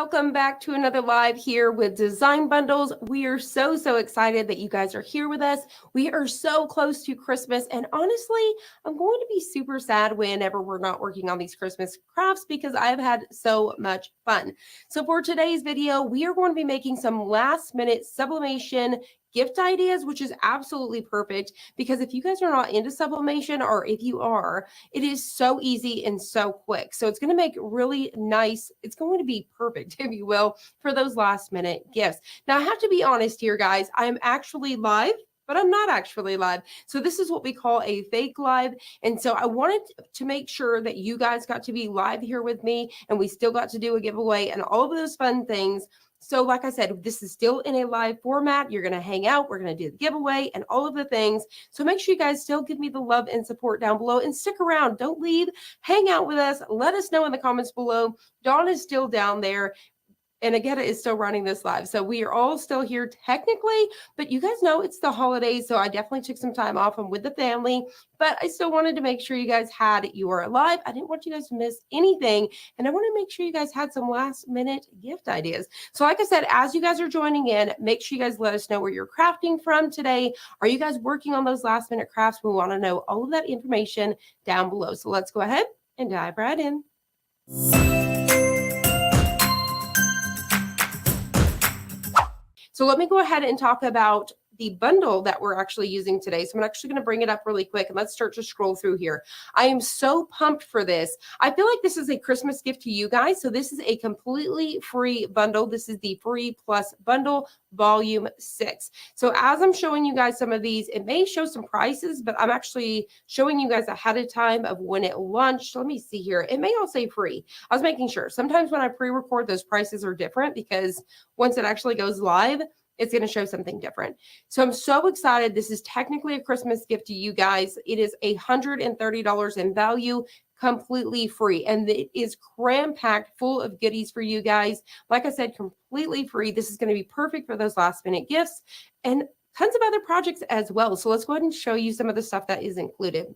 Welcome back to another live here with Design Bundles. We are so excited that you guys are here with us. We are so close to Christmas, and honestly, I'm going to be super sad whenever we're not working on these Christmas crafts because I've had so much fun. So for today's video, we are going to be making some last minute sublimation gift ideas, which is absolutely perfect because if you guys are not into sublimation, or if you are, it is so easy and so quick. So it's going to make really nice. It's going to be perfect, if you will, for those last minute gifts. Now I have to be honest here, guys, I'm actually live, but I'm not actually live. So this is what we call a fake live. And so I wanted to make sure that you guys got to be live here with me and we still got to do a giveaway and all of those fun things. So like I said, this is still in a live format. You're going to hang out. We're going to do the giveaway and all of the things. So make sure you guys still give me the love and support down below and stick around. Don't leave. Hang out with us. Let us know in the comments below. Dawn is still down there. And Agata is still running this live. So we are all still here technically, but you guys know it's the holidays. So I definitely took some time off. I'm with the family, but I still wanted to make sure you guys had your live. I didn't want you guys to miss anything. And I want to make sure you guys had some last minute gift ideas. So like I said, as you guys are joining in, make sure you guys let us know where you're crafting from today. Are you guys working on those last minute crafts? We want to know all of that information down below. So let's go ahead and dive right in. So let me go ahead and talk about the bundle that we're actually using today. So I'm actually going to bring it up really quick and let's start to scroll through here. I am so pumped for this. I feel like this is a Christmas gift to you guys. So this is a completely free bundle. This is the Free Plus Bundle Volume 6. So as I'm showing you guys some of these, it may show some prices, but I'm actually showing you guys ahead of time of when it launched. Let me see here. It may all say free. I was making sure. Sometimes when I pre-record, those prices are different because once it actually goes live, it's going to show something different. So I'm so excited. This is technically a Christmas gift to you guys. It is $130 in value, completely free. And it is cram-packed full of goodies for you guys. Like I said, completely free. This is going to be perfect for those last minute gifts and tons of other projects as well. So let's go ahead and show you some of the stuff that is included.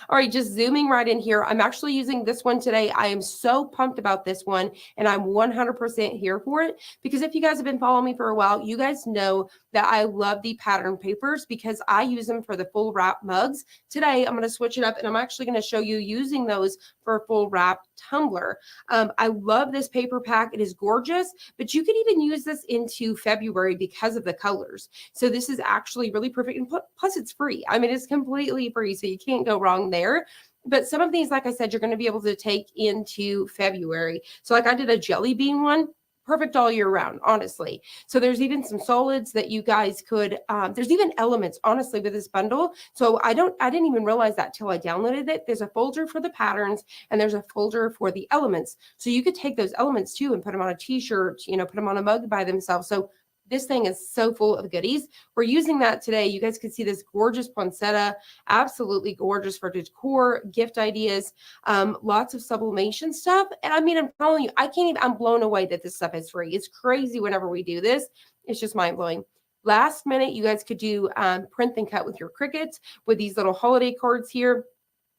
All right, just zooming right in here. I'm actually using this one today. I am so pumped about this one, and I'm 100% here for it because if you guys have been following me for a while, you guys know that I love the pattern papers because I use them for the full wrap mugs. Today, I'm going to switch it up, and I'm actually going to show you using those for a full wrap tumbler. I love this paper pack. It is gorgeous, but you could even use this into February because of the colors. So this is actually really perfect, and plus it's free. I mean, it's completely free, so you can't go wrong there. But some of these, like I said, you're going to be able to take into February. So like I did a jelly bean one, perfect all year round, honestly. So there's even some solids that you guys could, there's even elements, honestly, with this bundle. So I didn't even realize that till I downloaded it. There's a folder for the patterns and there's a folder for the elements. So you could take those elements too and put them on a t-shirt, put them on a mug by themselves. So this thing is so full of goodies. We're using that today. You guys can see this gorgeous poinsettia, absolutely gorgeous for decor, gift ideas, lots of sublimation stuff. And I mean, I'm telling you, I'm blown away that this stuff is free. It's crazy whenever we do this. It's just mind blowing. Last minute, you guys could do print and cut with your Cricuts with these little holiday cards here.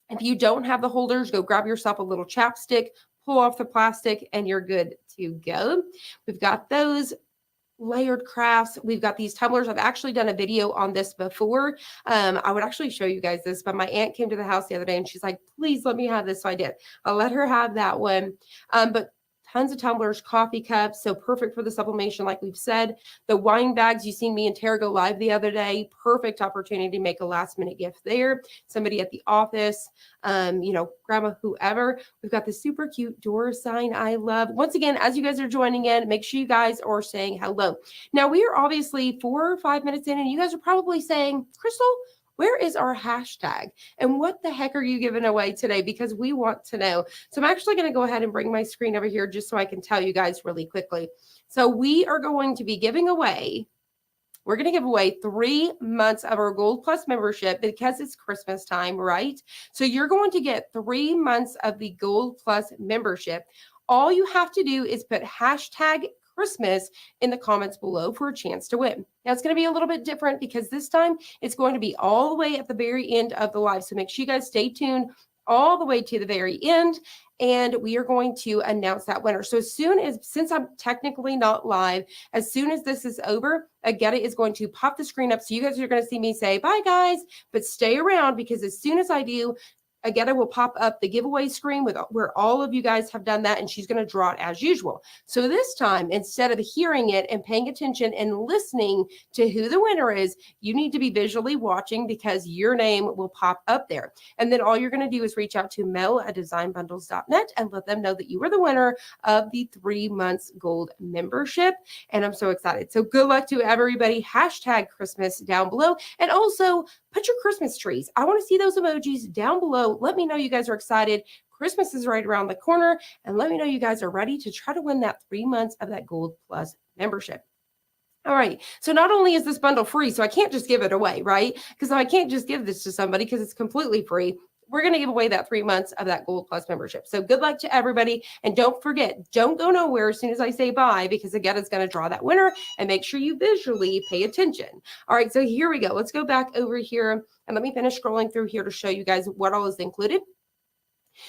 If you don't have the holders, go grab yourself a little chapstick, pull off the plastic, and you're good to go. We've got those. layered crafts. We've got these tumblers. I've actually done a video on this before. I would actually show you guys this, but my aunt came to the house the other day and she's like, please let me have this. So I did. I'll let her have that one. But tons of tumblers, coffee cups, so perfect for the sublimation, like we've said. The wine bags, you seen me and Tara go live the other day. Perfect opportunity to make a last minute gift there. Somebody at the office, grandma, whoever. We've got the super cute door sign I love. Once again, as you guys are joining in, make sure you guys are saying hello. Now, we are obviously 4 or 5 minutes in, and you guys are probably saying, Crystal, where is our hashtag? And what the heck are you giving away today? Because we want to know. So I'm actually going to go ahead and bring my screen over here just so I can tell you guys really quickly. So we are going to be giving away, we're going to give away 3 months of our Gold Plus membership because it's Christmas time, right? So you're going to get 3 months of the Gold Plus membership. All you have to do is put hashtag Christmas in the comments below for a chance to win. Now it's going to be a little bit different because this time it's going to be all the way at the very end of the live. So make sure you guys stay tuned all the way to the very end, and we are going to announce that winner. So since I'm technically not live, as soon as this is over, Agetta is going to pop the screen up. So you guys are going to see me say, bye guys, but stay around because as soon as I do, Agetta will pop up the giveaway screen with where all of you guys have done that, and she's going to draw it as usual. So this time, instead of hearing it and paying attention and listening to who the winner is, you need to be visually watching because your name will pop up there. And then all you're going to do is reach out to mel@designbundles.net and let them know that you were the winner of the 3 months gold membership. And I'm so excited. So good luck to everybody. Hashtag Christmas down below. And also put your Christmas trees. I want to see those emojis down below. Let me know you guys are excited. Christmas is right around the corner. And let me know you guys are ready to try to win that 3 months of that Gold Plus membership. All right. So not only is this bundle free, so I can't just give it away, right? Because I can't just give this to somebody because it's completely free. We're going to give away that 3 months of that Gold Plus membership. So good luck to everybody. And don't forget, don't go nowhere as soon as I say bye, because Agetta's going to draw that winner, and make sure you visually pay attention. All right, so here we go. Let's go back over here and let me finish scrolling through here to show you guys what all is included.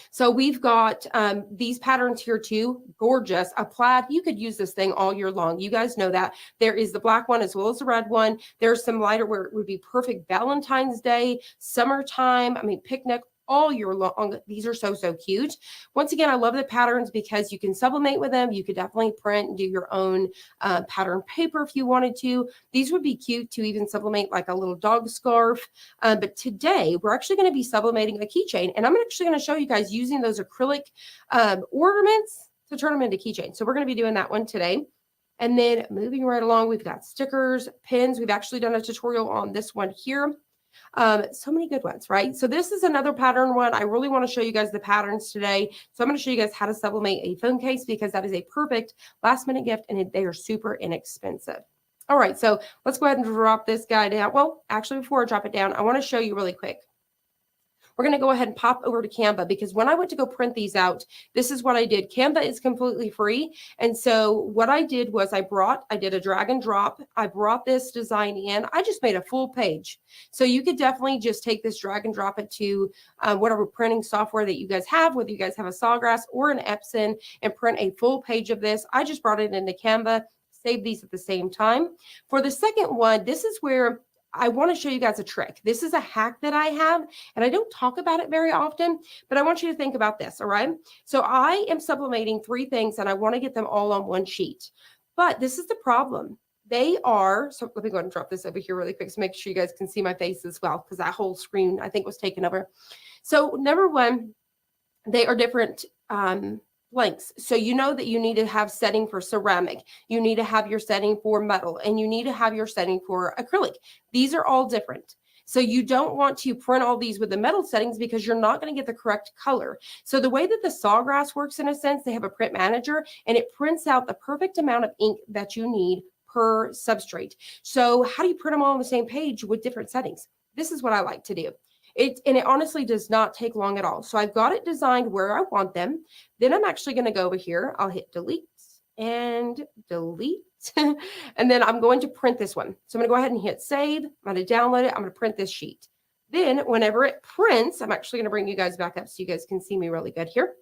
So we've got these patterns here too. Gorgeous. A plaid. You could use this thing all year long. You guys know that. There is the black one as well as the red one. There's some lighter where it would be perfect Valentine's Day, summertime. I mean, picnic, all year long. These are so cute. Once again, I love the patterns because you can sublimate with them. You could definitely print and do your own pattern paper if you wanted to. These would be cute to even sublimate like a little dog scarf. But today we're actually going to be sublimating a keychain, and I'm actually going to show you guys using those acrylic ornaments to turn them into keychains. So we're going to be doing that one today. And then moving right along, we've got stickers, pins. We've actually done a tutorial on this one here. So many good ones, right? So this is another pattern one. I really want to show you guys the patterns today. So I'm going to show you guys how to sublimate a phone case because that is a perfect last minute gift and they are super inexpensive. All right, so let's go ahead and drop this guy down. Well, actually, before I drop it down, I want to show you really quick. We're going to go ahead and pop over to Canva because when I went to go print these out, this is what I did. Canva is completely free. And so what I did was I did a drag and drop. I brought this design in. I just made a full page. So you could definitely just take this, drag and drop it to whatever printing software that you guys have, whether you guys have a Sawgrass or an Epson, and print a full page of this. I just brought it into Canva, saved these at the same time. For the second one, this is where I want to show you guys a trick. This is a hack that I have, and I don't talk about it very often, but I want you to think about this, all right? So I am sublimating 3 things, and I want to get them all on one sheet. But this is the problem. They are, so let me go ahead and drop this over here really quick so make sure you guys can see my face as well, because that whole screen, I think, was taken over. So number one, they are different blanks. So you know that you need to have setting for ceramic, you need to have your setting for metal, and you need to have your setting for acrylic. These are all different. So you don't want to print all these with the metal settings because you're not going to get the correct color. So the way that the Sawgrass works, in a sense, they have a print manager and it prints out the perfect amount of ink that you need per substrate. So how do you print them all on the same page with different settings? This is what I like to do. And it honestly does not take long at all. So I've got it designed where I want them. Then I'm actually going to go over here. I'll hit delete and delete. And then I'm going to print this one. So I'm going to go ahead and hit save. I'm going to download it. I'm going to print this sheet. Then whenever it prints, I'm actually going to bring you guys back up so you guys can see me really good here.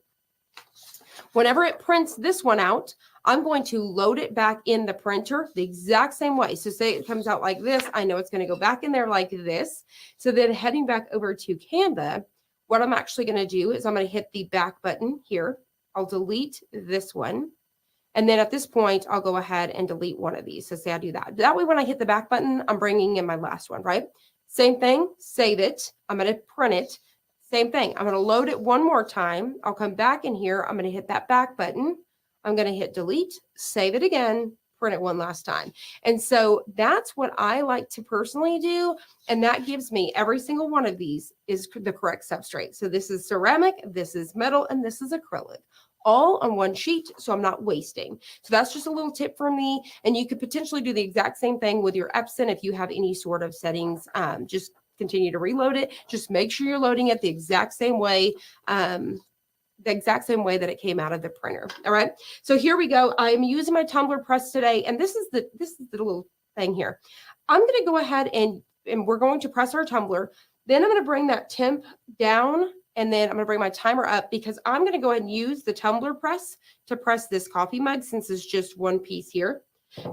Whenever it prints this one out, I'm going to load it back in the printer the exact same way. So say it comes out like this, I know it's going to go back in there like this. So then heading back over to Canva, what I'm actually going to do is I'm going to hit the back button here. I'll delete this one. And then at this point, I'll go ahead and delete one of these. So say I do that. That way, when I hit the back button, I'm bringing in my last one, right? Same thing, save it. I'm going to print it. Same thing. I'm going to load it one more time. I'll come back in here. I'm going to hit that back button. I'm going to hit delete, save it again, print it one last time. And so that's what I like to personally do. And that gives me every single one of these is the correct substrate. So this is ceramic, this is metal, and this is acrylic, all on one sheet. So I'm not wasting. So that's just a little tip from me. And you could potentially do the exact same thing with your Epson if you have any sort of settings. Just continue to reload it. Just make sure you're loading it the exact same way. That it came out of the printer. All right. So here we go. I'm using my tumbler press today. And this is the little thing here. I'm going to go ahead and we're going to press our tumbler. Then I'm going to bring that temp down. And then I'm going to bring my timer up because I'm going to go ahead and use the tumbler press to press this coffee mug since it's just one piece here.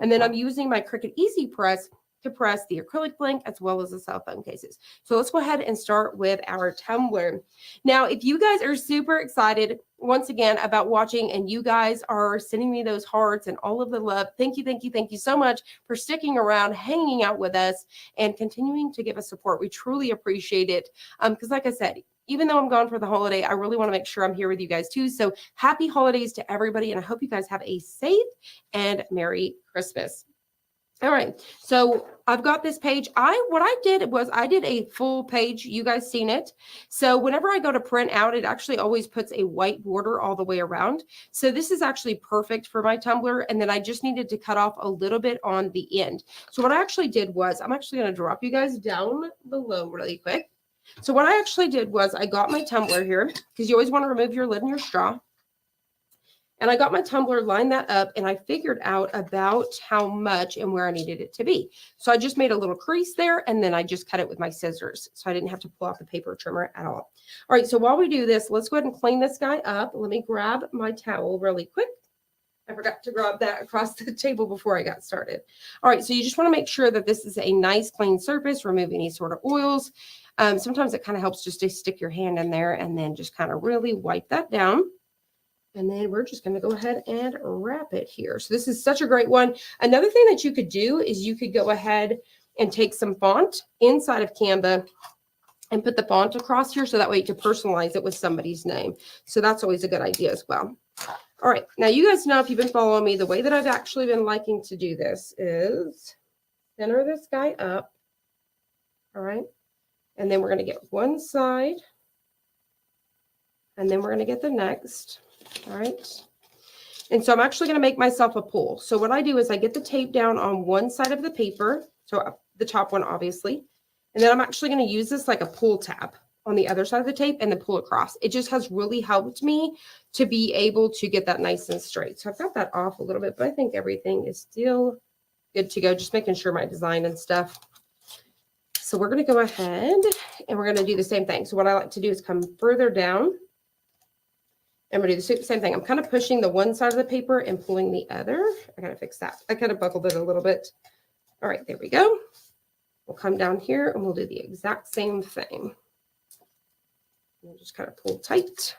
And then I'm using my Cricut Easy Press to press the acrylic blank as well as the cell phone cases. So let's go ahead and start with our tumbler. Now, if you guys are super excited once again about watching and you guys are sending me those hearts and all of the love, thank you so much for sticking around, hanging out with us, and continuing to give us support. We truly appreciate it. Because like I said, even though I'm gone for the holiday, I really want to make sure I'm here with you guys too. So happy holidays to everybody. And I hope you guys have a safe and Merry Christmas. All right, so I've got this page. What I did was I did a full page. You guys seen it. So whenever I go to print out, it actually always puts a white border all the way around. So this is actually perfect for my tumbler. And then I just needed to cut off a little bit on the end. So what I actually did was I'm actually going to drop you guys down below really quick. So what I actually did was I got my tumbler here because you always want to remove your lid and your straw. And I got my tumbler, lined that up, and I figured out about how much and where I needed it to be. So I just made a little crease there, and then I just cut it with my scissors. So I didn't have to pull out the paper trimmer at all. All right, so while we do this, let's go ahead and clean this guy up. Let me grab my towel really quick. I forgot to grab that across the table before I got started. All right, so you just want to make sure that this is a nice clean surface, remove any sort of oils. Sometimes it kind of helps just to stick your hand in there and then just kind of really wipe that down. And then we're just going to go ahead and wrap it here. So this is such a great one. Another thing that you could do is you could go ahead and take some font inside of Canva and put the font across here. So that way you can personalize it with somebody's name. So that's always a good idea as well. All right. Now you guys know if you've been following me, the way that I've actually been liking to do this is center this guy up. All right. And then we're going to get one side. And then we're going to get the next. All right. And so I'm actually going to make myself a pull. So what I do is I get the tape down on one side of the paper. So the top one, obviously. And then I'm actually going to use this like a pull tab on the other side of the tape and then pull across. It just has really helped me to be able to get that nice and straight. So I've got that off a little bit, but I think everything is still good to go. Just making sure my design and stuff. So we're going to go ahead and we're going to do the same thing. So what I like to do is come further down. And we're going to do the same thing. I'm kind of pushing the one side of the paper and pulling the other. I got to fix that. I kind of buckled it a little bit. All right, there we go. We'll come down here and we'll do the exact same thing. We'll just kind of pull tight.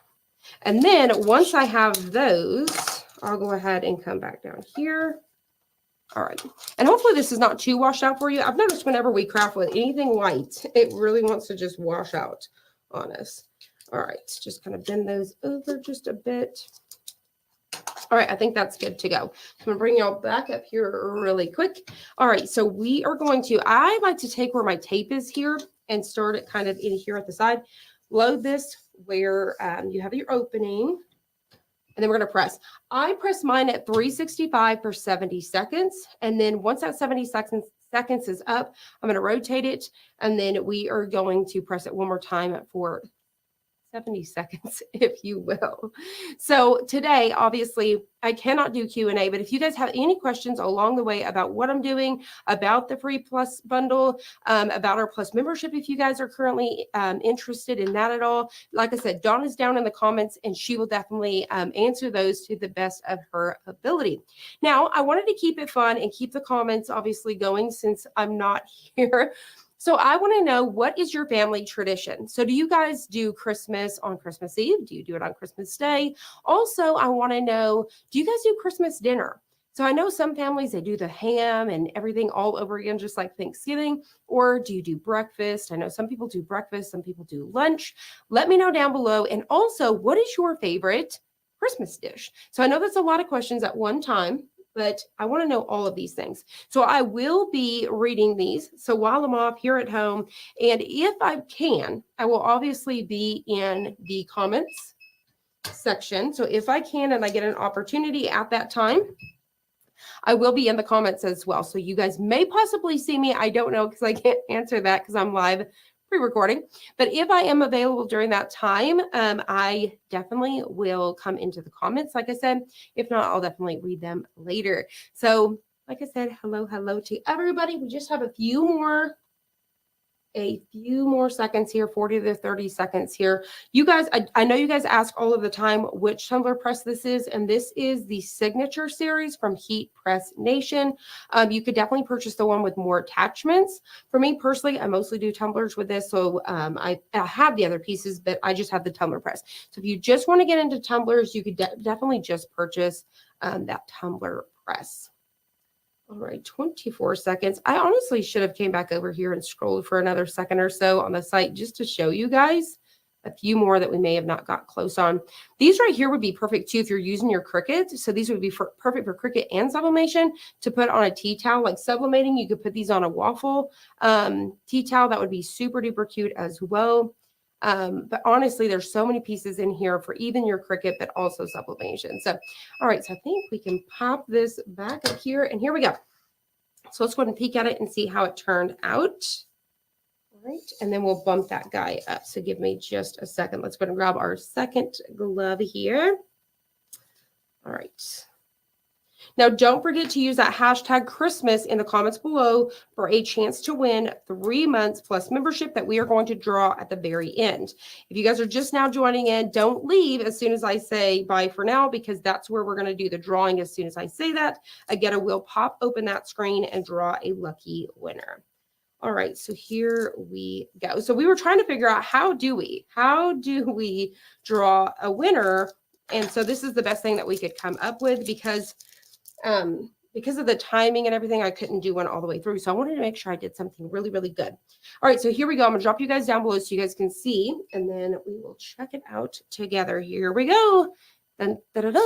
And then once I have those, I'll go ahead and come back down here. All right. And hopefully this is not too washed out for you. I've noticed whenever we craft with anything white, it really wants to just wash out on us. All right, just kind of bend those over just a bit. All right, I think that's good to go. So I'm going to bring y'all back up here really quick. All right, so we are going to, I like to take where my tape is here and start it kind of in here at the side. Load this where you have your opening. And then we're going to press. I press mine at 365 for 70 seconds. And then once that 70 seconds is up, I'm going to rotate it. And then we are going to press it one more time for 70 seconds, if you will. So today, obviously, I cannot do Q&A, but if you guys have any questions along the way about what I'm doing, about the free plus bundle, about our plus membership, if you guys are currently interested in that at all, like I said, Dawn is down in the comments and she will definitely answer those to the best of her ability. Now, I wanted to keep it fun and keep the comments obviously going since I'm not here. So I want to know, what is your family tradition? So do you guys do Christmas on Christmas Eve? Do you do it on Christmas Day? Also, I want to know, do you guys do Christmas dinner? So I know some families, they do the ham and everything all over again, just like Thanksgiving. Or do you do breakfast? I know some people do breakfast, some people do lunch. Let me know down below. And also, what is your favorite Christmas dish? So I know that's a lot of questions at one time, but I want to know all of these things. So I will be reading these. So while I'm off here at home, and if I can, I will obviously be in the comments section. So if I can and I get an opportunity at that time, I will be in the comments as well. So you guys may possibly see me. I don't know because I can't answer that because I'm live pre-recording. But if I am available during that time, I definitely will come into the comments, like I said. If not, I'll definitely read them later. So like I said, hello to everybody. We just have a few more seconds here, 40 to 30 seconds here. You guys, I know you guys ask all of the time which tumbler press this is, and this is the signature series from Heat Press Nation. You could definitely purchase the one with more attachments. For me personally, I mostly do tumblers with this, so I have the other pieces, but I just have the tumbler press. So if you just want to get into tumblers, you could definitely just purchase that tumbler press. All right, 24 seconds. I honestly should have came back over here and scrolled for another second or so on the site just to show you guys a few more that we may have not got close on. These right here would be perfect too if you're using your Cricut. So these would be perfect for Cricut and Sublimation to put on a tea towel. Like Sublimating, you could put these on a waffle tea towel. That would be super duper cute as well. But honestly, there's so many pieces in here for even your Cricut, but also Sublimation. So, all right, so I think we can pop this back up here, and here we go. So let's go ahead and peek at it and see how it turned out. All right, and then we'll bump that guy up. So give me just a second. Let's go ahead and grab our second glove here. All right. Now, don't forget to use that hashtag Christmas in the comments below for a chance to win 3 months plus membership that we are going to draw at the very end. If you guys are just now joining in, don't leave as soon as I say bye for now, because that's where we're going to do the drawing as soon as I say that. Again, I will pop open that screen and draw a lucky winner. All right, so here we go. So we were trying to figure out how do we draw a winner? And so this is the best thing that we could come up with, because of the timing and everything, I couldn't do one all the way through. So I wanted to make sure I did something really, really good. All right, so here we go. I'm gonna drop you guys down below so you guys can see, and then we will check it out together. Here we go. Dun, dun, dun, dun.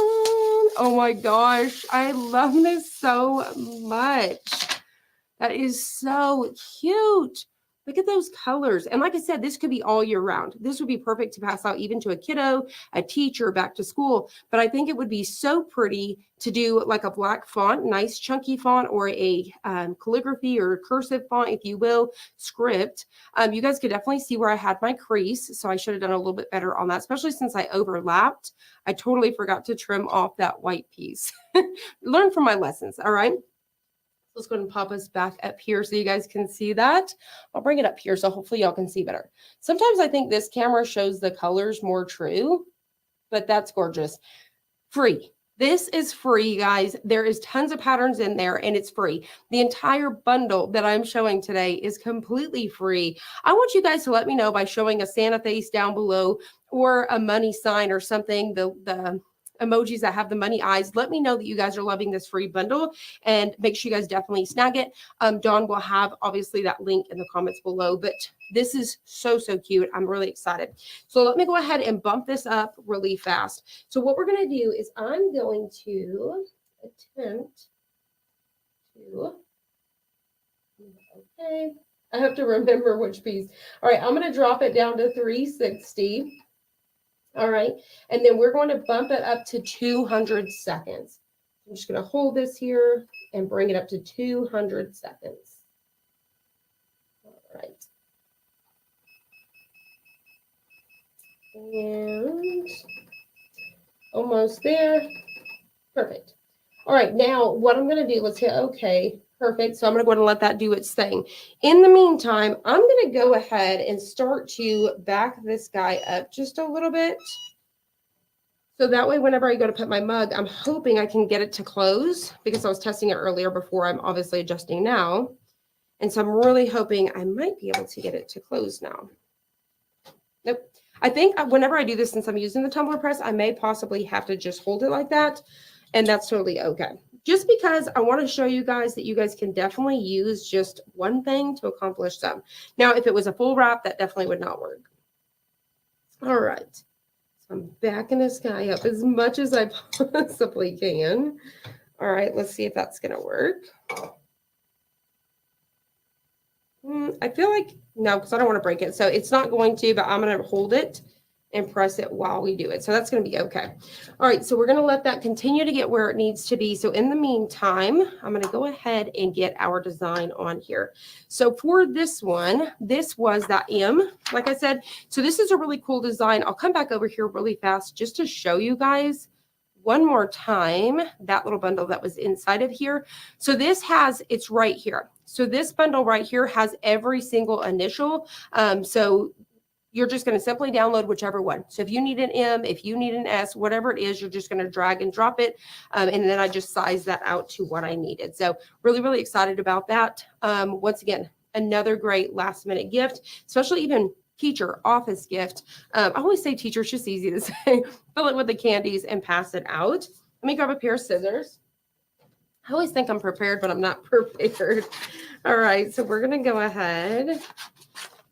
Oh my gosh, I love this so much. That is so cute. Look at those colors. And like I said, this could be all year round. This would be perfect to pass out even to a kiddo, a teacher, back to school. But I think it would be so pretty to do like a black font, nice chunky font, or a calligraphy or cursive font, if you will, script. You guys could definitely see where I had my crease. So I should have done a little bit better on that, especially since I overlapped. I totally forgot to trim off that white piece. Learn from my lessons, all right? Let's go ahead and pop us back up here so you guys can see that. I'll bring it up here so hopefully y'all can see better. Sometimes I think this camera shows the colors more true, but that's gorgeous. Free. This is free, guys. There is tons of patterns in there and it's free. The entire bundle that I'm showing today is completely free. I want you guys to let me know by showing a Santa face down below or a money sign or something, the emojis that have the money eyes. Let me know that you guys are loving this free bundle, and make sure you guys definitely snag it. Dawn will have obviously that link in the comments below, but this is so, so cute. I'm really excited. So let me go ahead and bump this up really fast. So what we're going to do is I'm going to attempt to, okay, I have to remember which piece. All right, I'm going to drop it down to 360. All right, and then we're going to bump it up to 200 seconds. I'm just going to hold this here and bring it up to 200 seconds. All right. And almost there. Perfect. All right, now what I'm going to do, let's hit OK. Perfect. So I'm going to go ahead and let that do its thing. In the meantime, I'm going to go ahead and start to back this guy up just a little bit. So that way, whenever I go to put my mug, I'm hoping I can get it to close because I was testing it earlier before. I'm obviously adjusting now. And so I'm really hoping I might be able to get it to close now. Nope. I think whenever I do this, since I'm using the tumbler press, I may possibly have to just hold it like that. And that's totally okay. Just because I want to show you guys that you guys can definitely use just one thing to accomplish some. Now, if it was a full wrap, that definitely would not work. All right. So I'm backing this guy up as much as I possibly can. All right, let's see if that's going to work. I feel like, no, because I don't want to break it. So it's not going to, but I'm going to hold it and press it while we do it. So that's going to be okay. All right, so we're going to let that continue to get where it needs to be. So in the meantime, I'm going to go ahead and get our design on here. So for this one, this was that M, like I said. So this is a really cool design. I'll come back over here really fast just to show you guys one more time that little bundle that was inside of here. So this has, it's right here. So this bundle right here has every single initial. So you're just going to simply download whichever one. So if you need an M, if you need an S, whatever it is, you're just going to drag and drop it. And then I just sized that out to what I needed. So really, really excited about that. Once again, another great last minute gift, especially even teacher office gift. I always say teacher, it's just easy to say. Fill it with the candies and pass it out. Let me grab a pair of scissors. I always think I'm prepared, but I'm not prepared. All right, so we're going to go ahead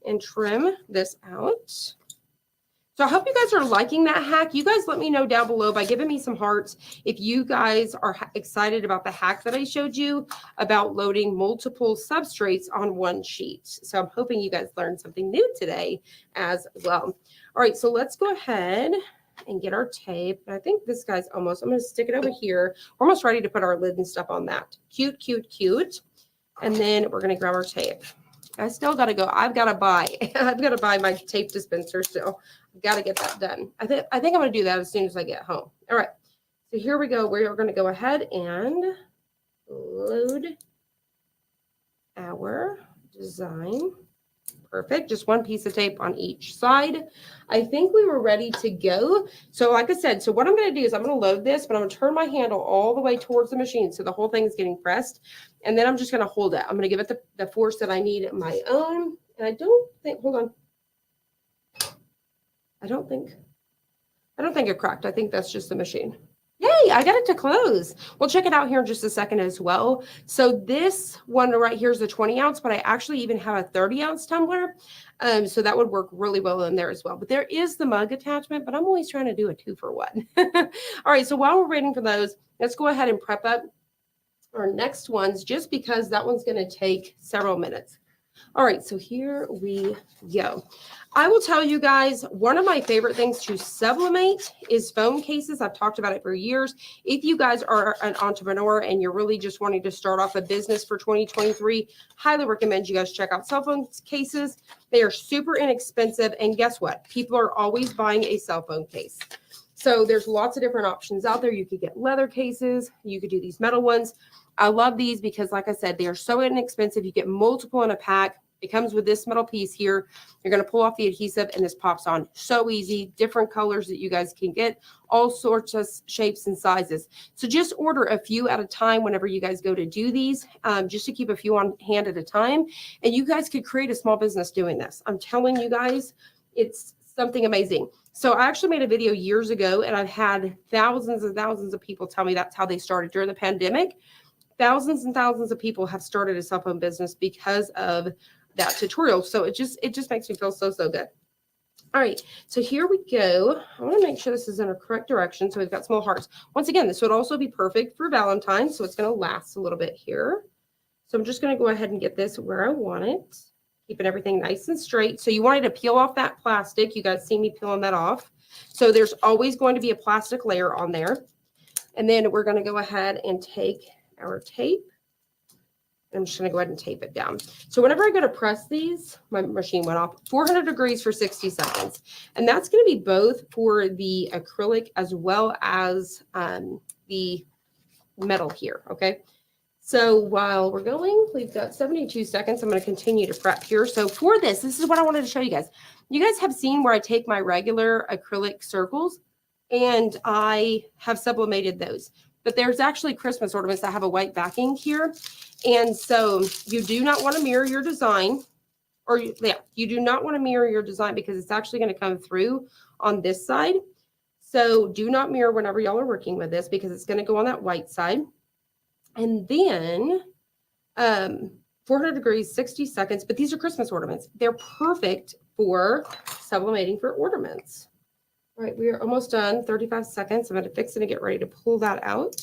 and trim this out. So I hope you guys are liking that hack. You guys let me know down below by giving me some hearts if you guys are excited about the hack that I showed you about loading multiple substrates on one sheet. So I'm hoping you guys learned something new today as well. All right, so let's go ahead and get our tape. I think this guy's almost, I'm going to stick it over here. We're almost ready to put our lid and stuff on that. Cute, cute, cute. And then we're going to grab our tape. I still got to go. I've got to buy my tape dispenser still. I've got to get that done. I think I'm going to do that as soon as I get home. All right. So here we go. We're going to go ahead and load our design. Perfect. Just one piece of tape on each side. I think we were ready to go. So like I said, so what I'm going to do is I'm going to load this, but I'm going to turn my handle all the way towards the machine. So the whole thing is getting pressed. And then I'm just going to hold it. I'm going to give it the force that I need of my own. And I don't think, hold on. I don't think it cracked. I think that's just the machine. Yay, I got it to close. We'll check it out here in just a second as well. So this one right here is a 20 ounce, but I actually even have a 30 ounce tumbler. So that would work really well in there as well. But there is the mug attachment, but I'm always trying to do a 2-for-1. All right, so while we're waiting for those, let's go ahead and prep up our next ones just because that one's going to take several minutes. All right, so here we go. I will tell you guys, one of my favorite things to sublimate is phone cases. I've talked about it for years. If you guys are an entrepreneur and you're really just wanting to start off a business for 2023, highly recommend you guys check out cell phone cases. They are super inexpensive. And guess what? People are always buying a cell phone case. So there's lots of different options out there. You could get leather cases. You could do these metal ones. I love these because, like I said, they are so inexpensive. You get multiple in a pack. It comes with this metal piece here. You're going to pull off the adhesive and this pops on. So easy. Different colors that you guys can get. All sorts of shapes and sizes. So just order a few at a time whenever you guys go to do these, just to keep a few on hand at a time. And you guys could create a small business doing this. I'm telling you guys, it's something amazing. So I actually made a video years ago and I've had thousands and thousands of people tell me that's how they started during the pandemic. Thousands and thousands of people have started a cell phone business because of that tutorial. So it just makes me feel so good. All right, so here we go. I want to make sure this is in a correct direction. So we've got small hearts. Once again, this would also be perfect for Valentine's. So it's going to last a little bit here. So I'm just going to go ahead and get this where I want it. Keeping everything nice and straight. So you wanted to peel off that plastic. You guys see me peeling that off. So there's always going to be a plastic layer on there. And then we're going to go ahead and take our tape I'm just going to go ahead and tape it down. So whenever I go to press these, my machine went off, 400 degrees for 60 seconds. And that's going to be both for the acrylic as well as the metal here, okay? So while we're going, we've got 72 seconds. I'm going to continue to prep here. So for this is what I wanted to show you guys. You guys have seen where I take my regular acrylic circles and I have sublimated those. But there's actually Christmas ornaments that have a white backing here. And so you do not want to mirror your design, or yeah, you do not want to mirror your design because it's actually going to come through on this side. So do not mirror whenever y'all are working with this because it's going to go on that white side. And then 400 degrees, 60 seconds, but these are Christmas ornaments. They're perfect for sublimating for ornaments. All right, we are almost done, 35 seconds. I'm going to fix it and get ready to pull that out.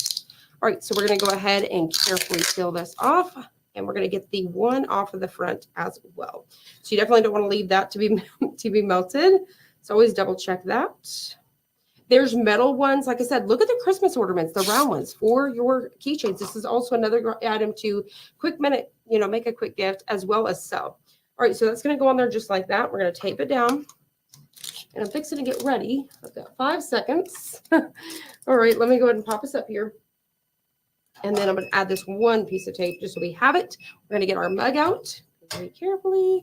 All right, so we're going to go ahead and carefully peel this off, and we're going to get the one off of the front as well. So you definitely don't want to leave that to be melted. So always double check that. There's metal ones. Like I said, look at the Christmas ornaments, the round ones for your keychains. This is also another item to quick minute, make a quick gift as well as sell. All right, so that's going to go on there just like that. We're going to tape it down. And I'm fixing to get ready. I've got 5 seconds. All right, let me go ahead and pop this up here. And then I'm going to add this one piece of tape just so we have it. We're going to get our mug out very carefully.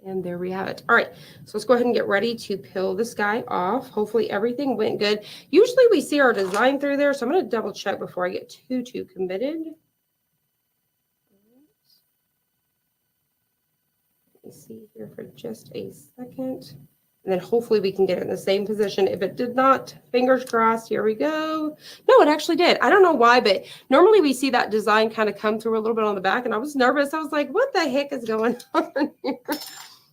And there we have it. All right, so let's go ahead and get ready to peel this guy off. Hopefully everything went good. Usually we see our design through there, so I'm going to double check before I get too committed. Let me see here for just a second. And then hopefully we can get it in the same position. If it did not, fingers crossed, here we go. No, it actually did. I don't know why, but normally we see that design kind of come through a little bit on the back, and I was nervous. I was like, what the heck is going on here?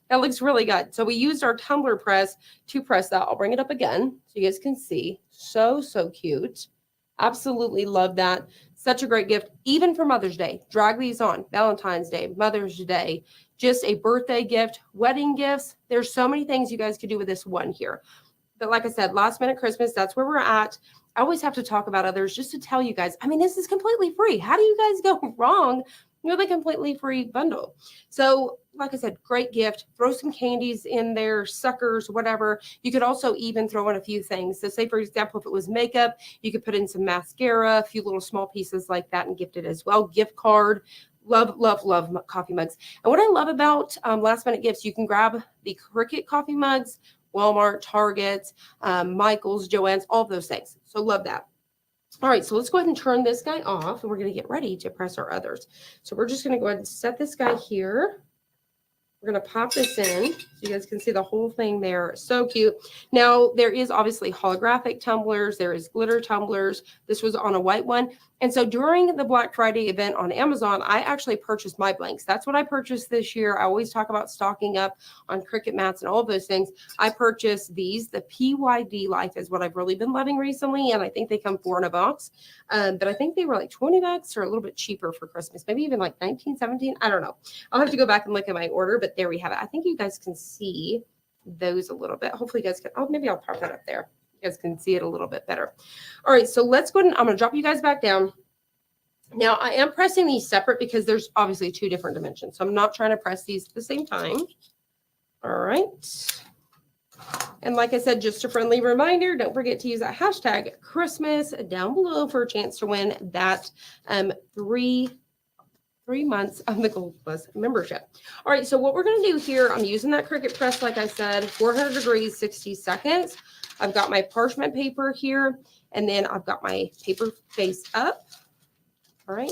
That looks really good. So we used our tumbler press to press that. I'll bring it up again so you guys can see. So cute. Absolutely love that. Such a great gift, even for Mother's Day. Drag these on. Valentine's Day, Mother's Day, just a birthday gift, wedding gifts. There's so many things you guys could do with this one here. But like I said, last minute Christmas, that's where we're at. I always have to talk about others just to tell you guys, I mean, this is completely free. How do you guys go wrong with a completely free bundle? So like I said, great gift. Throw some candies in there, suckers, whatever. You could also even throw in a few things. So say, for example, if it was makeup, you could put in some mascara, a few little small pieces like that and gift it as well. Gift card. Love coffee mugs. And what I love about last minute gifts, you can grab the Cricut coffee mugs, Walmart, Target, Michael's, Joann's, all of those things. So love that. All right, so let's go ahead and turn this guy off and we're going to get ready to press our others. So we're just going to go ahead and set this guy here. We're going to pop this in so you guys can see the whole thing there. So cute. Now, there is obviously holographic tumblers. There is glitter tumblers. This was on a white one. And so during the Black Friday event on Amazon, I actually purchased my blanks. That's what I purchased this year. I always talk about stocking up on Cricut mats and all of those things. I purchased these. The PYD Life is what I've really been loving recently. And I think they come 4 in a box. But I think they were like $20 or a little bit cheaper for Christmas. Maybe even like 19, 17. I don't know. I'll have to go back and look at my order. But there we have it. I think you guys can see those a little bit. Hopefully you guys can. Oh, maybe I'll pop that up there. You guys can see it a little bit better. All right, so let's go ahead and I'm going to drop you guys back down. Now, I am pressing these separate because there's obviously 2 different dimensions. So I'm not trying to press these at the same time. All right. And like I said, just a friendly reminder, don't forget to use that hashtag Christmas down below for a chance to win that 3 months of the Gold Plus membership. All right, so what we're going to do here, I'm using that Cricut press, like I said, 400 degrees, 60 seconds. I've got my parchment paper here, and then I've got my paper face up. All right,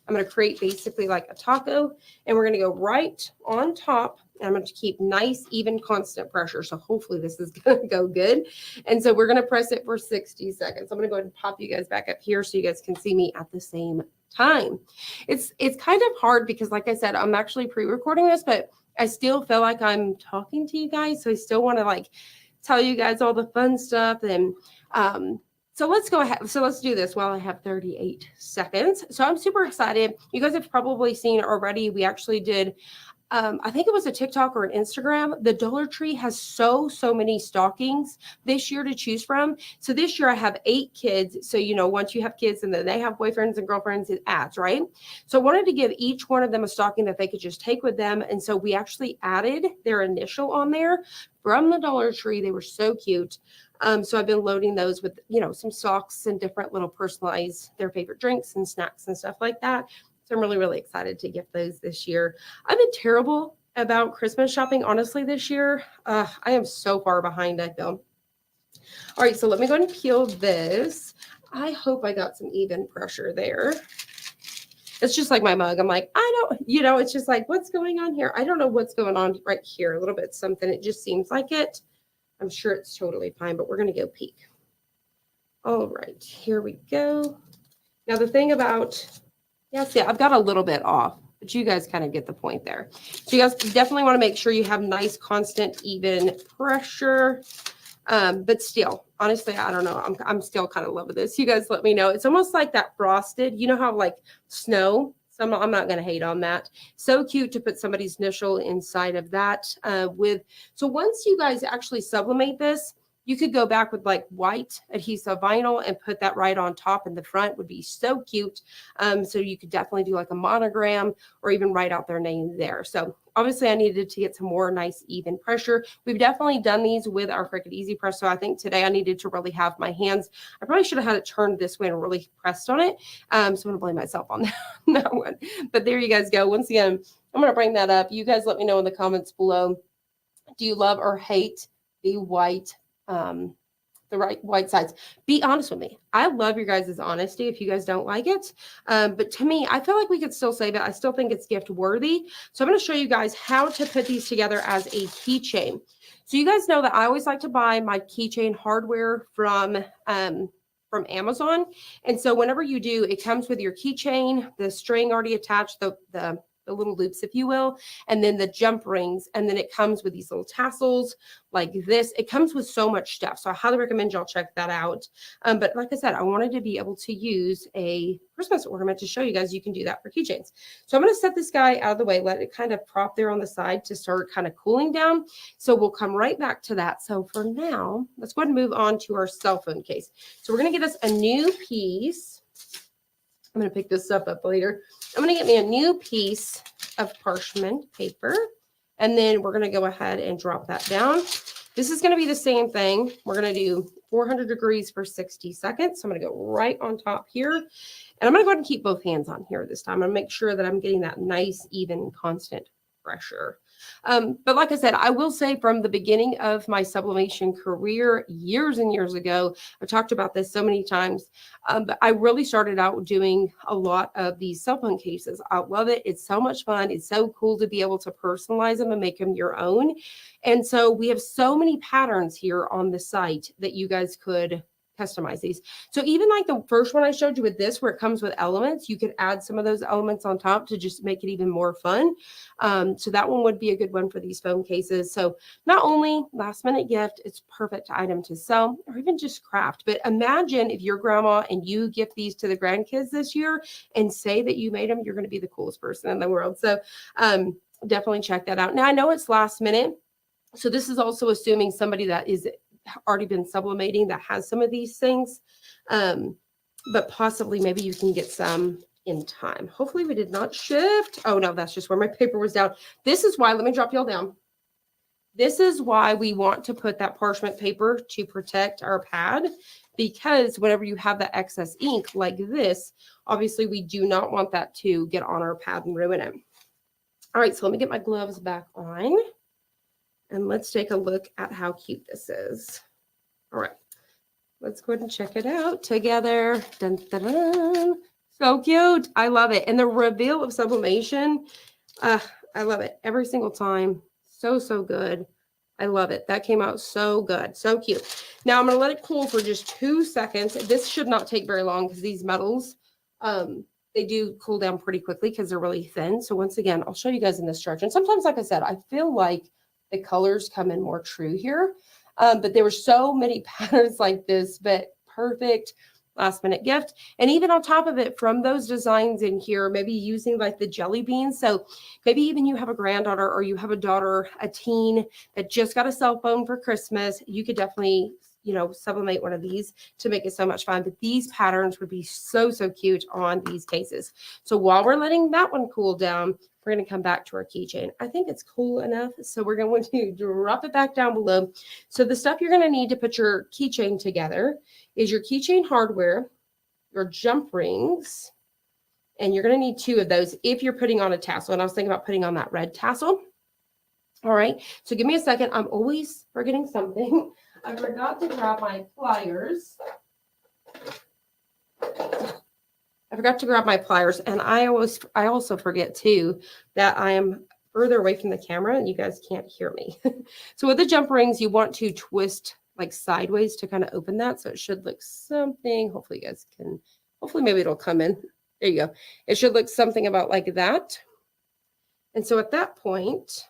I'm going to create basically like a taco, and we're going to go right on top. And I'm going to keep nice, even, constant pressure. So hopefully this is going to go good. And so we're going to press it for 60 seconds. I'm going to go ahead and pop you guys back up here so you guys can see me at the same time. It's kind of hard because, like I said, I'm actually pre-recording this, but I still feel like I'm talking to you guys. So I still want to like tell you guys all the fun stuff. And so let's go ahead. So let's do this while I have 38 seconds. So I'm super excited. You guys have probably seen already. We actually did I think it was a TikTok or an Instagram. The Dollar Tree has so many stockings this year to choose from. So this year I have 8 kids. So, you know, once you have kids and then they have boyfriends and girlfriends, it adds, right? So I wanted to give each one of them a stocking that they could just take with them. And so we actually added their initial on there from the Dollar Tree. They were so cute. So I've been loading those with, you know, some socks and different little personalized, their favorite drinks and snacks and stuff like that. So I'm really excited to gift those this year. I've been terrible about Christmas shopping, honestly, this year. I am so far behind, I feel. All right, so let me go ahead and peel this. I hope I got some even pressure there. It's just like my mug. I'm like, I don't, you know, it's just like, what's going on here? I don't know what's going on right here. A little bit something. It just seems like it. I'm sure it's totally fine, but we're going to go peek. All right, here we go. Now, the thing about... Yes, yeah, I've got a little bit off, but you guys kind of get the point there. So you guys definitely want to make sure you have nice, constant, even pressure. But still, honestly, I don't know. I'm still kind of in love with this. You guys let me know. It's almost like that frosted, you know how like snow? So I'm not going to hate on that. So cute to put somebody's initial inside of that. So once you guys actually sublimate this, you could go back with like white adhesive vinyl and put that right on top in the front. Would be so cute. So you could definitely do like a monogram or even write out their name there. So obviously I needed to get some more nice even pressure. We've definitely done these with our Cricut Easy Press. So I think today I needed to really have my hands. I probably should have had it turned this way and really pressed on it. So I'm going to blame myself on that one. But there you guys go. Once again, I'm going to bring that up. You guys let me know in the comments below. Do you love or hate the white white sides? Be honest with me. I love your guys' honesty if you guys don't like it. But to me, I feel like we could still save it. I still think it's gift worthy. So I'm going to show you guys how to put these together as a keychain. So you guys know that I always like to buy my keychain hardware from Amazon. And so whenever you do, it comes with your keychain, the string already attached, the little loops, if you will, and then the jump rings. And then it comes with these little tassels like this. It comes with so much stuff. So I highly recommend y'all check that out. But like I said, I wanted to be able to use a Christmas ornament to show you guys you can do that for keychains. So I'm going to set this guy out of the way, let it kind of prop there on the side to start kind of cooling down. So we'll come right back to that. So for now, let's go ahead and move on to our cell phone case. So we're going to get us a new piece. I'm going to pick this stuff up later. I'm going to get me a new piece of parchment paper, and then we're going to go ahead and drop that down. This is going to be the same thing. We're going to do 400 degrees for 60 seconds. So I'm going to go right on top here, and I'm going to go ahead and keep both hands on here this time. I'm going to make sure that I'm getting that nice, even, constant pressure. But like I said, I will say from the beginning of my sublimation career years and years ago, I've talked about this so many times, but I really started out doing a lot of these cell phone cases. I love it. It's so much fun. It's so cool to be able to personalize them and make them your own. And so we have so many patterns here on the site that you guys could customize these. So even like the first one I showed you with this, where it comes with elements, you could add some of those elements on top to just make it even more fun. So that one would be a good one for these phone cases. So not only last minute gift, it's perfect item to sell or even just craft. But imagine if your grandma and you gift these to the grandkids this year and say that you made them, you're going to be the coolest person in the world. So definitely check that out. Now I know it's last minute. So this is also assuming somebody that is already been sublimating that has some of these things, but possibly maybe you can get some in time. Hopefully we did not shift. Oh no, that's just where my paper was down. This is why, let me drop y'all down. This is why we want to put that parchment paper to protect our pad, because whenever you have that excess ink like this, obviously we do not want that to get on our pad and ruin it. All right, so let me get my gloves back on. And let's take a look at how cute this is. All right, let's go ahead and check it out together. Dun, dun, dun. So cute. I love it. And the reveal of sublimation, I love it every single time. So good. I love it. That came out so good. So cute. Now I'm going to let it cool for just 2 seconds. This should not take very long because these metals, they do cool down pretty quickly because they're really thin. So once again, I'll show you guys in this stretch. And sometimes, like I said, I feel like the colors come in more true here, but there were so many patterns like this, but perfect last minute gift. And even on top of it, from those designs in here, maybe using like the jelly beans. So maybe even you have a granddaughter or you have a daughter, a teen that just got a cell phone for Christmas. You could definitely, you know, sublimate one of these to make it so much fun. But these patterns would be so, so cute on these cases. So while we're letting that one cool down, we're going to come back to our keychain. I think it's cool enough. So we're going to drop it back down below. So the stuff you're going to need to put your keychain together is your keychain hardware, your jump rings, and you're going to need 2 of those if you're putting on a tassel. And I was thinking about putting on that red tassel. All right. So give me a second. I'm always forgetting something. I forgot to grab my pliers. And I also forget too that I am further away from the camera and you guys can't hear me. So with the jump rings, you want to twist like sideways to kind of open that. So it should look something, hopefully you guys can, hopefully maybe it'll come in. There you go. It should look something about like that. And so at that point,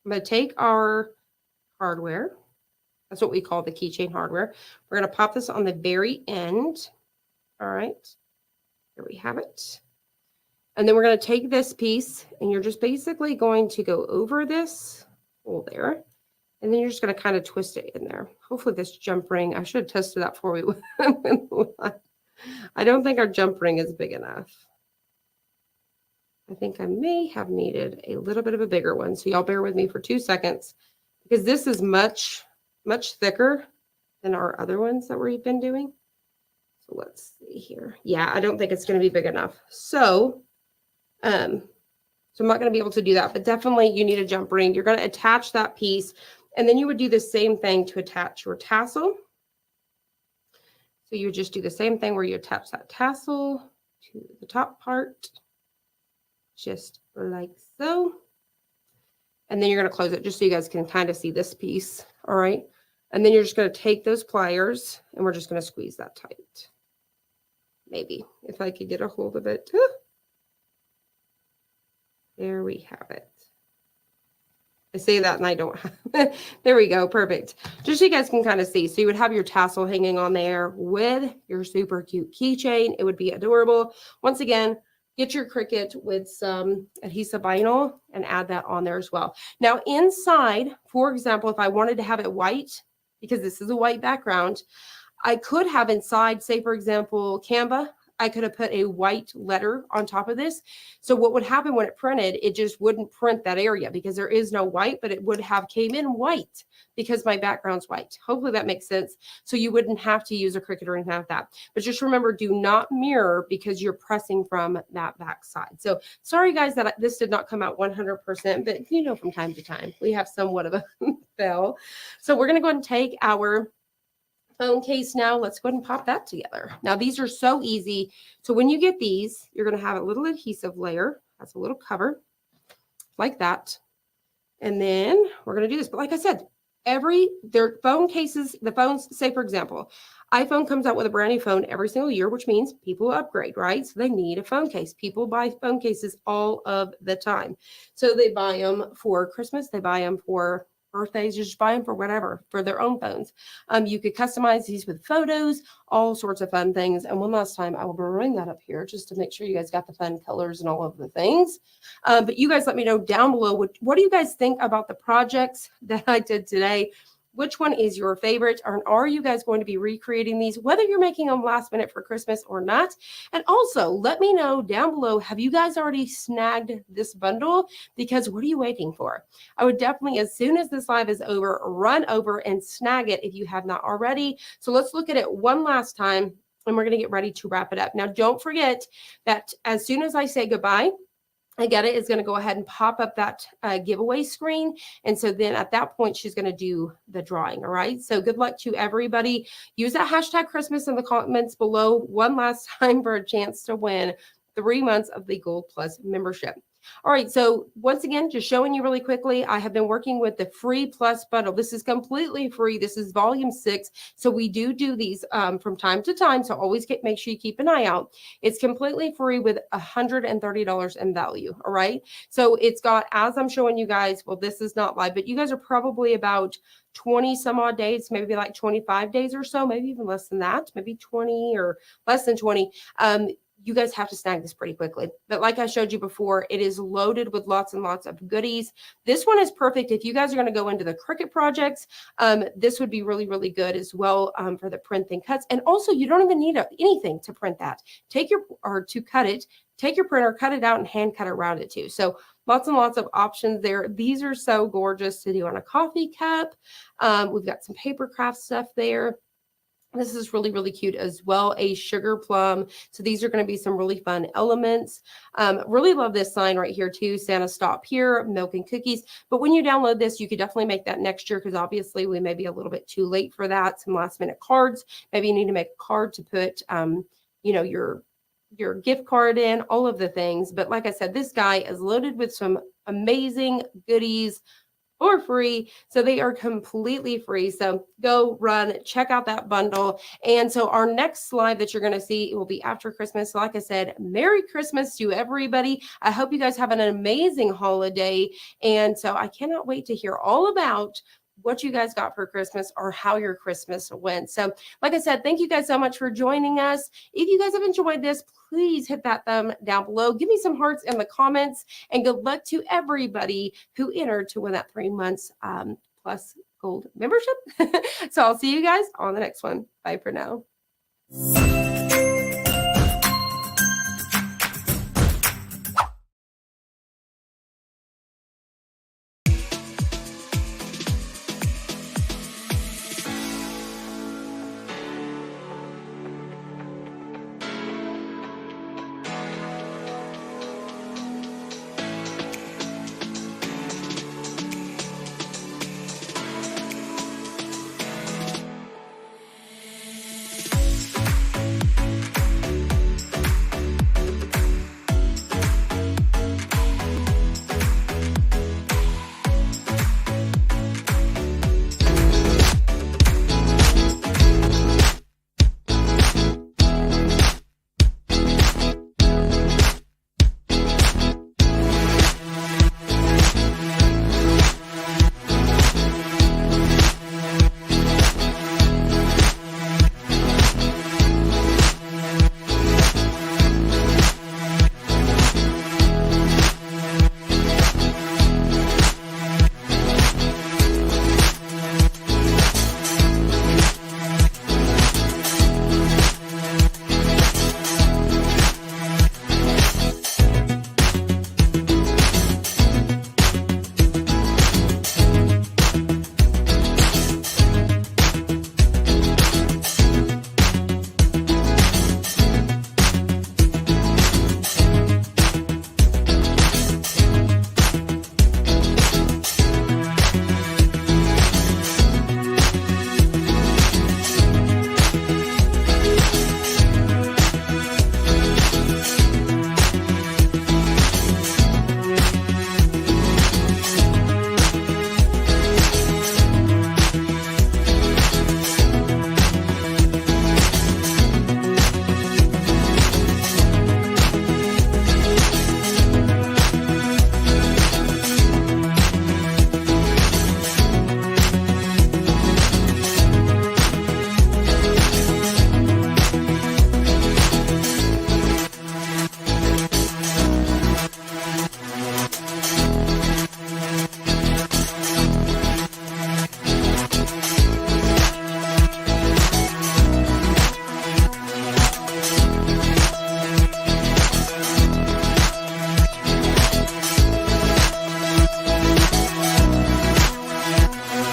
I'm going to take our hardware. That's what we call the keychain hardware. We're going to pop this on the very end. All right. Here we have it. And then we're going to take this piece and you're just basically going to go over this hole there. And then you're just going to kind of twist it in there. Hopefully this jump ring, I should have tested that before we went live. I don't think our jump ring is big enough. I think I may have needed a little bit of a bigger one. So y'all bear with me for 2 seconds because this is much, much thicker than our other ones that we've been doing. So let's see here. Yeah, I don't think it's going to be big enough. So I'm not going to be able to do that, but definitely you need a jump ring. You're going to attach that piece and then you would do the same thing to attach your tassel. So you would just do the same thing where you attach that tassel to the top part, just like so. And then you're going to close it just so you guys can kind of see this piece. All right. And then you're just going to take those pliers and we're just going to squeeze that tight. Maybe if I could get a hold of it. There we have it. I say that and I don't have it. There we go. Perfect. Just so you guys can kind of see. So you would have your tassel hanging on there with your super cute keychain. It would be adorable. Once again, get your Cricut with some adhesive vinyl and add that on there as well. Now inside, for example, if I wanted to have it white, because this is a white background, I could have inside, say for example, Canva, I could have put a white letter on top of this. So what would happen when it printed, it just wouldn't print that area because there is no white, but it would have came in white because my background's white. Hopefully that makes sense. So you wouldn't have to use a Cricut or anything like that. But just remember, do not mirror because you're pressing from that back side. So sorry guys that this did not come out 100%, but you know, from time to time, we have somewhat of a fail. So we're going to go ahead and take our phone case now. Let's go ahead and pop that together. Now these are so easy. So when you get these, you're going to have a little adhesive layer. That's a little cover like that. And then we're going to do this. But like I said, their phone cases, the phones, say for example, iPhone comes out with a brand new phone every single year, which means people upgrade, right? So they need a phone case. People buy phone cases all of the time. So they buy them for Christmas. They buy them for birthdays, just buy them for whatever, for their own phones. You could customize these with photos, all sorts of fun things. And one last time, I will bring that up here just to make sure you guys got the fun colors and all of the things. But you guys let me know down below, what do you guys think about the projects that I did today? Which one is your favorite? Or are you guys going to be recreating these, whether you're making them last minute for Christmas or not? And also let me know down below, have you guys already snagged this bundle? Because what are you waiting for? I would definitely, as soon as this live is over, run over and snag it if you have not already. So let's look at it one last time and we're going to get ready to wrap it up. Now, don't forget that as soon as I say goodbye, I get it, is going to go ahead and pop up that giveaway screen. And so then at that point, she's going to do the drawing. All right. So good luck to everybody. Use that hashtag Christmas in the comments below one last time for a chance to win 3 months of the Gold Plus membership. All right, so once again, just showing you really quickly, I have been working with the free plus bundle. This is completely free. This is volume 6. So we do these from time to time. So always make sure you keep an eye out. It's completely free with $130 in value. All right. So it's got, as I'm showing you guys, well, this is not live, but you guys are probably about 20 some odd days, maybe like 25 days or so, maybe even less than that, maybe 20 or less than 20. You guys have to snag this pretty quickly. But like I showed you before, it is loaded with lots and lots of goodies. This one is perfect if you guys are going to go into the Cricut projects. This would be really, really good as well for the print and cuts. And also, you don't even need anything to print that. To cut it, take your printer, cut it out, and hand cut around it too. So lots and lots of options there. These are so gorgeous to do on a coffee cup. We've got some paper craft stuff there. This is really, really cute as well, a sugar plum. So these are going to be some really fun elements. Really love this sign right here too, Santa Stop Here, milk and cookies. But when you download this, you could definitely make that next year because obviously we may be a little bit too late for that. Some last minute cards. Maybe you need to make a card to put, your gift card in, all of the things. But like I said, this guy is loaded with some amazing goodies for free. So they are completely free. So go run, check out that bundle. And so our next live that you're going to see, it will be after Christmas. So like I said, Merry Christmas to everybody. I hope you guys have an amazing holiday. And so I cannot wait to hear all about what you guys got for Christmas or how your Christmas went. So like I said, thank you guys so much for joining us. If you guys have enjoyed this, please hit that thumb down below. Give me some hearts in the comments, and good luck to everybody who entered to win that 3 months plus gold membership. So I'll see you guys on the next one. Bye for now.